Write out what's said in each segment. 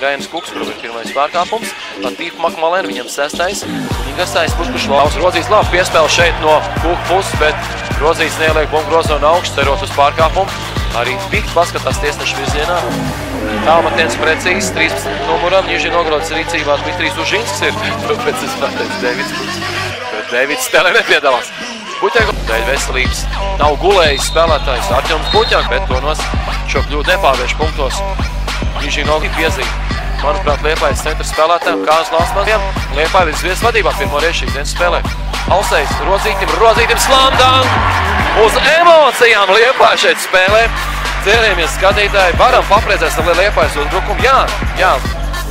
Rēnis Kuks, kuram ir pirmais pārkāpums. Latīfa Makmalēna, viņam 6. Ingastais Pušpušs Laus Rodzīts labi piespēle šeit no Kuka puses, bet Rodzīts neieliek bumbu grozo no augšas, cerot uz pārkāpumu. Arī Pikts paskatās tiesnešu virzienā. Tālmetiens precīzs, 13 numuram, Nižņi Novgorodas rīcībā Dmitrijs Užinsks ir. Tāpēc es pateicu Deivids Kuks, bet Deivids spēlē nepiedalās. Buķēgu dēļ veselības nav gulējis spēlētājs Arķelms Buķēgu, bet to šo kļūdu nepārvērš punktos. Nižņi Novgorodas piezīme. Manuprāt, Liepājas centra spēlētājiem Kārs Lāsmaniem. Liepāja virsvies vadībā pirmo reizi šīs dienas spēlē. Alsejs Rodzītim slamdang! Uz emocijām Liepāja šeit spēlē. Cerējamies skatītāji, varam papriecēs ar Liepājas uzbrukumu. Jā,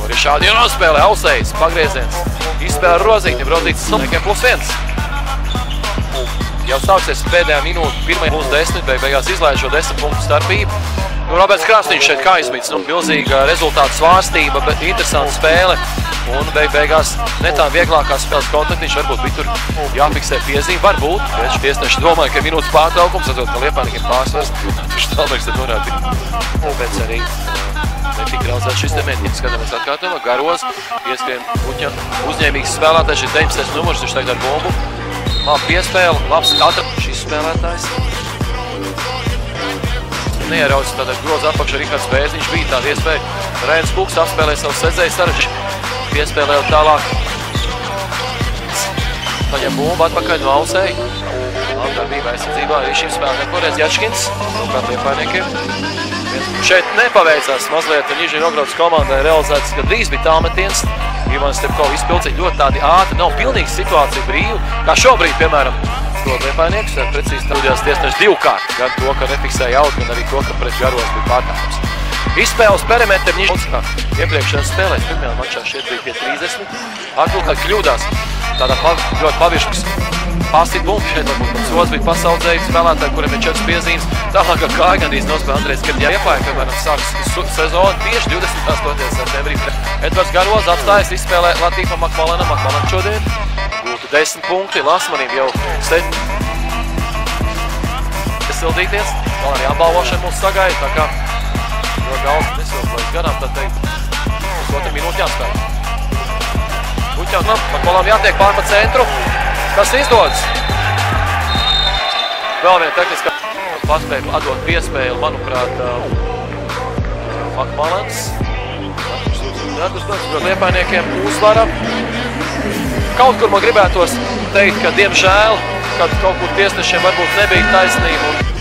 arī šādi nospēlē Alsejs, pagrieziens. Izspēlē Rodzītim, Rodzītis +1. Jau sāksies pēdējā minūte, pirmajā +10, beigās izlaiž šo 10 punktu starpību. Roberts Krasniņš šeit kā izmīts, milzīga rezultāta svārstība, bet interesanta spēle. Un beigās ne tā vieglākā spēles kontaktiņš, varbūt bija tur jāfiksē piezīme, varbūt. Bet tiesneši domāja, ka minūtes pārtraukums, atzot, ka Liepājniekiem pārsvars, taču tālāks tad norādi. Tāpēc arī netika realizēts šis mēģinājums. Skatāmies atkārtojumā, Garos, ieskrien Buķa uzņēmīgs spēlētājs, šis 19. numurs, viņš tagad ar bumbu. Labi piespēle, labs šis spēlētājs. Neierauc tādā groza apakšā Rihards Bērziņš, bija tāda iespēja. Rēnis Kuks apspēlē savu sedzēju sarežģi. Piespēlē jau tālāk. Paņem bumbu atpakaļ no Alsēja. Labdarbība aizsardzībā arī šim spēlētājiem Korēs Jačkins. Rūpēt Liepājniekiem. Šeit nepaveicās mazliet Nižņi Novgorodas komandai realizētas, kad drīz bija tālmetiens. Ivans Stepkov izpilcīt ļoti tādi ātri, nav pilnīgi situācija brīvu. Kā šobrīd, piemēram, Liepājnieks precīzi studijās tiesneši divkārt. Gan to, ka nefiksēja out, gan arī to, ka pret Garos bija pārkāpums. Izspēles perimetri Nižņi iepriekšējās spēlēs. Pirmajā mačā šeit bija pie 30. Atvilkāt kļūdās. Tādā ļoti pavirškas pārsīt bumbu. Šeit varbūt sods bija pasaudzējis spēlētāji, kuriem ir 4 piezīmes. Tālāk ar kāju gandrīz nospēlē Andrejs Liepāja, piemēram, sāks sezonu tieši 28. septembrī. Edvards Garos apstājas izspēlē Latīfa Makmalēna. Makmalēna šodien gūtu 10 punkti. Lasmanim jau sildīties. Vēl arī apbalvošana mums sagaida, tā kā ļoti daudz nesilplēs garām, tad teikt, pusotru minūti jāspēlē. Buķām, Makmalēnam jātiek pār pa centru. Tas izdodas. Vēl viena tehniskā paspēja atdot piespēli, manuprāt, Makmalēns. Liepājniekiem uzvara. Kaut kur man gribētos teikt, ka diemžēl, kad kaut kur tiesnešiem varbūt nebija taisnība.